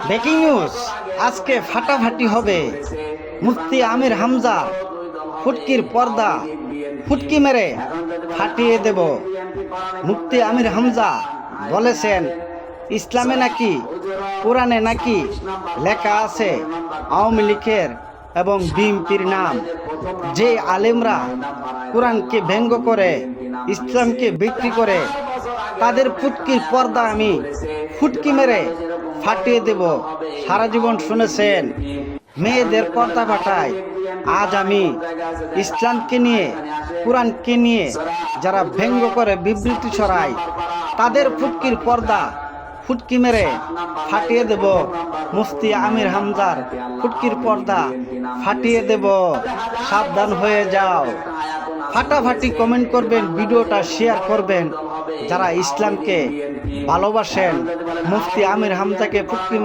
Breaking news, আজকে ফাটাফাটি হবে। মুফতি আমির হামজা ফুটকির পর্দা ফুটকি মেরে ফাটিয়ে দেব। মুফতি আমির হামজা বলেছেন, ইসলামে নাকি কোরআনে নাকি লেখা আছে আওয়ামী লীগের এবং বিএনপির নাম। যে আলেমরা কোরআনকে ব্যঙ্গ করে, ইসলামকে বিক্রি করে, তাদের ফুটকির পর্দা আমি ফুটকি মেরে ফাটিয়ে দেব। সারা জীবন শুনেছেন মেয়েদের পর্দা ফাটায়, আজ আমি ইসলামকে নিয়ে, কোরআনকে নিয়ে যারা ব্যঙ্গ করে, বিবৃতি ছড়ায়, তাদের ফুটকির পর্দা ফুটকি মেরে ফাটিয়ে দেব। মুফতি আমির হামজার ফুটকির পর্দা ফাটিয়ে দেব, সাবধান হয়ে যাও। ফাটাফাটি কমেন্ট করবেন, ভিডিওটা শেয়ার করবেন। যারা ইসলামকে ভালোবাসেন, মুফতি আমির হামজাকে ফুটকি মেরে